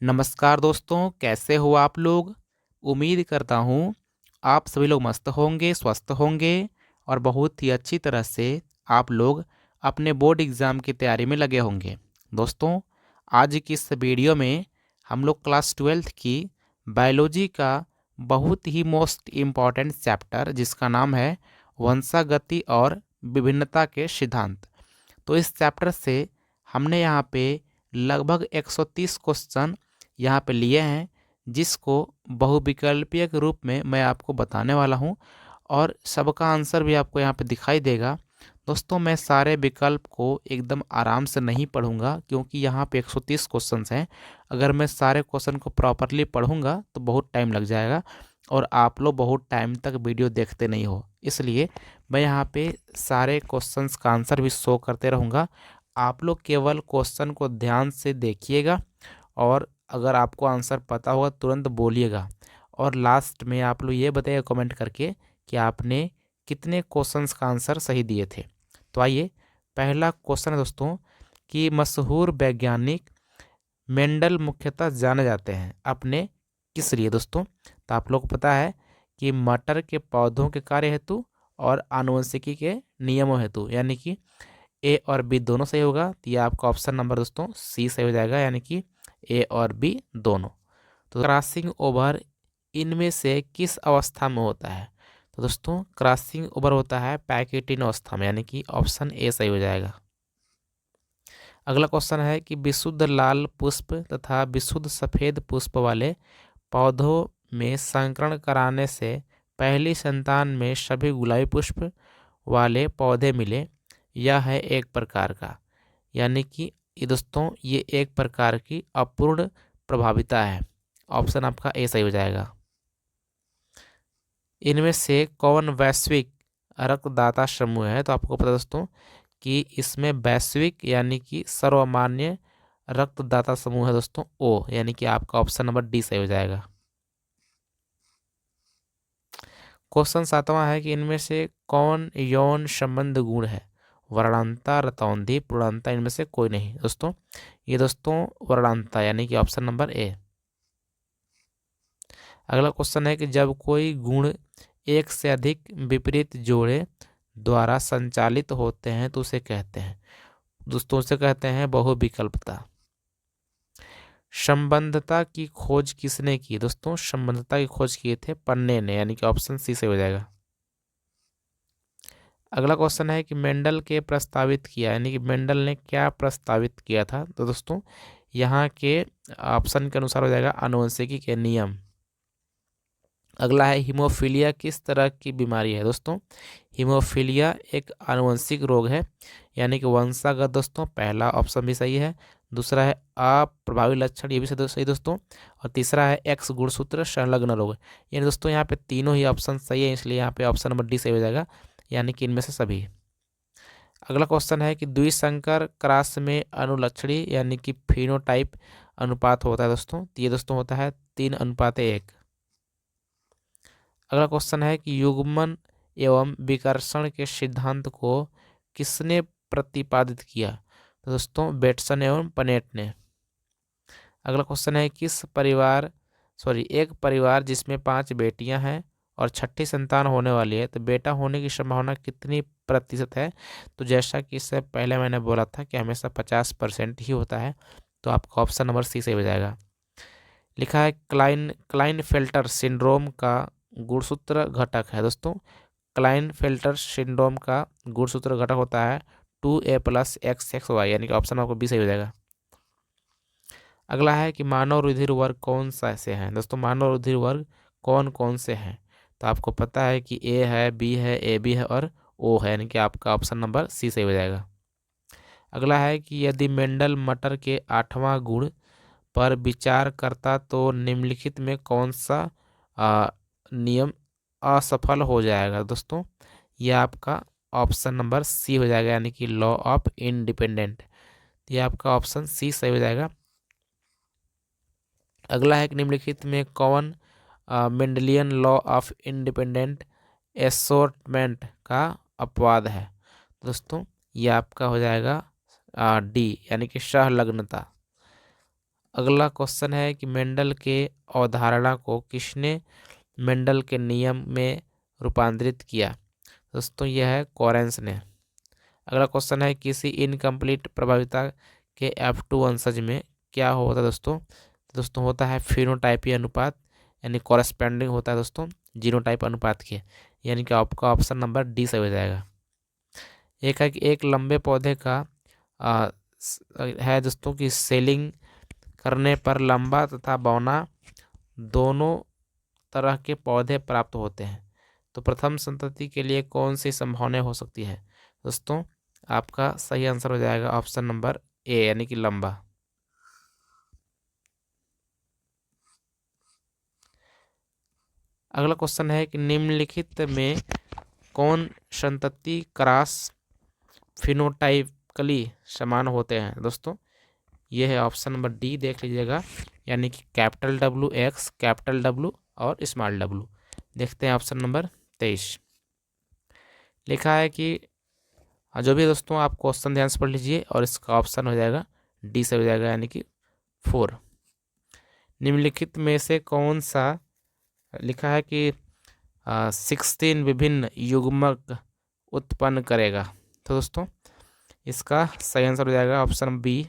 नमस्कार दोस्तों, कैसे हो आप लोग? उम्मीद करता हूँ आप सभी लोग मस्त होंगे, स्वस्थ होंगे और बहुत ही अच्छी तरह से आप लोग अपने बोर्ड एग्ज़ाम की तैयारी में लगे होंगे। दोस्तों, आज की इस वीडियो में हम लोग क्लास 12th की बायोलॉजी का बहुत ही मोस्ट इम्पॉर्टेंट चैप्टर जिसका नाम है वंशागति और विभिन्नता के सिद्धांत। तो इस चैप्टर से हमने यहाँ पे लगभग 130 क्वेश्चन यहाँ पे लिए हैं, जिसको बहुविकल्पीय के रूप में मैं आपको बताने वाला हूँ और सबका आंसर भी आपको यहाँ पे दिखाई देगा। दोस्तों, मैं सारे विकल्प को एकदम आराम से नहीं पढ़ूंगा क्योंकि यहाँ पे 130 क्वेश्चंस हैं। अगर मैं सारे क्वेश्चन को प्रॉपरली पढ़ूंगा तो बहुत टाइम लग जाएगा और आप लोग बहुत टाइम तक वीडियो देखते नहीं हो, इसलिए मैं यहाँ पे सारे क्वेश्चंस का आंसर भी शो करते रहूँगा। आप लोग केवल क्वेश्चन को ध्यान से देखिएगा और अगर आपको आंसर पता होगा तुरंत बोलिएगा और लास्ट में आप लोग ये बताइएगा कमेंट करके कि आपने कितने क्वेश्चंस का आंसर सही दिए थे। तो आइए, पहला क्वेश्चन है दोस्तों कि मशहूर वैज्ञानिक मेंडल मुख्यतः जाने जाते हैं अपने किस लिए। दोस्तों, तो आप लोग को पता है कि मटर के पौधों के कार्य हेतु और आनुवंशिकी के नियमों हेतु, यानी कि ए और बी दोनों सही होगा। तो ये आपका ऑप्शन नंबर दोस्तों सी सही हो जाएगा, यानी कि ए और बी दोनों। तो क्रॉसिंग ओवर इनमें से किस अवस्था में होता है? तो दोस्तों, क्रॉसिंग ओवर होता है पैकेटिन अवस्था में, यानी कि ऑप्शन ए सही हो जाएगा। अगला क्वेश्चन है कि विशुद्ध लाल पुष्प तथा विशुद्ध सफ़ेद पुष्प वाले पौधों में संकरण कराने से पहली संतान में सभी गुलाबी पुष्प वाले पौधे मिले। यह है एक प्रकार का, यानी कि ये दोस्तों ये एक प्रकार की अपूर्ण प्रभाविता है। ऑप्शन आपका ए सही हो जाएगा। इनमें से कौन वैश्विक रक्तदाता समूह है? तो आपको पता है दोस्तों कि इसमें वैश्विक यानी कि सर्वमान्य रक्तदाता समूह है दोस्तों ओ, यानी कि आपका ऑप्शन नंबर डी सही हो जाएगा। क्वेश्चन 7वां है कि इनमें से कौन यौन संबंध गुण है? वर्णांता, रतौंधी, पूर्णांता, इनमें से कोई नहीं। दोस्तों, ये दोस्तों वर्णांता, यानी कि ऑप्शन नंबर ए। अगला क्वेश्चन है कि जब कोई गुण एक से अधिक विपरीत जोड़े द्वारा संचालित होते हैं तो उसे कहते हैं। दोस्तों, उसे कहते हैं बहुविकल्पता। संबंधता की खोज किसने की? दोस्तों, संबंधता की खोज किए थे पन्ने ने, यानी कि ऑप्शन सी से हो जाएगा। अगला क्वेश्चन है कि मेंडल के प्रस्तावित किया, यानी कि मेंडल ने क्या प्रस्तावित किया था? तो दोस्तों, यहाँ के ऑप्शन के अनुसार हो जाएगा आनुवंशिकी के नियम। अगला है हीमोफीलिया किस तरह की बीमारी है? दोस्तों, हीमोफीलिया एक आनुवंशिक रोग है, यानी कि वंशागत। दोस्तों, पहला ऑप्शन भी सही है। दूसरा है अप्रभावी लक्षण, ये भी सही दोस्तों। और तीसरा है एक्स गुणसूत्र संलग्न रोग। यानी दोस्तों यहाँ पे तीनों ही ऑप्शन सही है, इसलिए यहाँ पे ऑप्शन नंबर डी सही हो जाएगा, यानी कि इनमें से सभी। अगला क्वेश्चन है कि द्विसंकर क्रॉस में अनुलक्षणी यानी कि फिनोटाइप अनुपात होता है दोस्तों। तो ये दोस्तों होता है 3:1। अगला क्वेश्चन है कि युग्मन एवं विकर्षण के सिद्धांत को किसने प्रतिपादित किया? तो दोस्तों बेटसन एवं पनेट ने। अगला क्वेश्चन है एक परिवार जिसमें 5 बेटियां हैं और छठी संतान होने वाली है तो बेटा होने की संभावना कितनी प्रतिशत है? तो जैसा कि इससे पहले मैंने बोला था कि हमेशा 50% ही होता है, तो आपका ऑप्शन नंबर सी सही हो जाएगा। लिखा है क्लाइनफेल्टर सिंड्रोम का गुणसूत्र घटक है। दोस्तों, क्लाइनफेल्टर सिंड्रोम का गुणसूत्र घटक होता है 2a+XX y, यानी कि ऑप्शन आपको बी सही हो जाएगा। अगला है कि मानव रुधिर वर्ग कौन सा से हैं? दोस्तों, मानव रुधिर वर्ग कौन कौन से हैं? तो आपको पता है कि ए है, बी है, ए बी है और ओ है, यानी कि आपका ऑप्शन नंबर सी सही हो जाएगा। अगला है कि यदि मेंडल मटर के 8वां गुण पर विचार करता तो निम्नलिखित में कौन सा नियम असफल हो जाएगा? दोस्तों, यह आपका ऑप्शन नंबर सी हो जाएगा, यानी कि लॉ ऑफ इंडिपेंडेंट। ये आपका ऑप्शन सी सही हो जाएगा। अगला है कि निम्नलिखित में कौन मेंडलियन लॉ ऑफ इंडिपेंडेंट एसोर्टमेंट का अपवाद है? दोस्तों, ये आपका हो जाएगा डी, यानी कि सहलग्नता। अगला क्वेश्चन है कि मेंडल के अवधारणा को किसने मेंडल के नियम में रूपांतरित किया। दोस्तों यह है कोरेंस ने। अगला क्वेश्चन है किसी इनकम्प्लीट प्रभाविता के F2 वंशज में क्या होता है दोस्तों। दोस्तों होता है फिनोटाइपीय अनुपात, यानी कॉरेस्पेंडिंग होता है दोस्तों जीनोटाइप अनुपात के, यानी कि आपका ऑप्शन नंबर डी सही हो जाएगा। एक है कि एक लंबे पौधे का है दोस्तों कि सेलिंग करने पर लंबा तथा बौना दोनों तरह के पौधे प्राप्त होते हैं। तो प्रथम संतति के लिए कौन सी संभावनाएं हो सकती है दोस्तों। आपका सही आंसर हो जाएगा ऑप्शन नंबर ए, यानी कि लंबा। अगला क्वेश्चन है कि निम्नलिखित में कौन संतति क्रॉस फिनोटाइपिकली समान होते हैं दोस्तों। यह है ऑप्शन नंबर डी, देख लीजिएगा, यानी कि कैपिटल W कैपिटल W और स्मॉल w। देखते हैं ऑप्शन नंबर 23। लिखा है कि जो भी दोस्तों आप क्वेश्चन ध्यान से पढ़ लीजिए और इसका ऑप्शन हो जाएगा डी से हो जाएगा, यानी कि 4। निम्नलिखित में से कौन सा लिखा है कि 16 विभिन्न युग्मक उत्पन्न करेगा। तो दोस्तों इसका सही आंसर हो जाएगा ऑप्शन बी,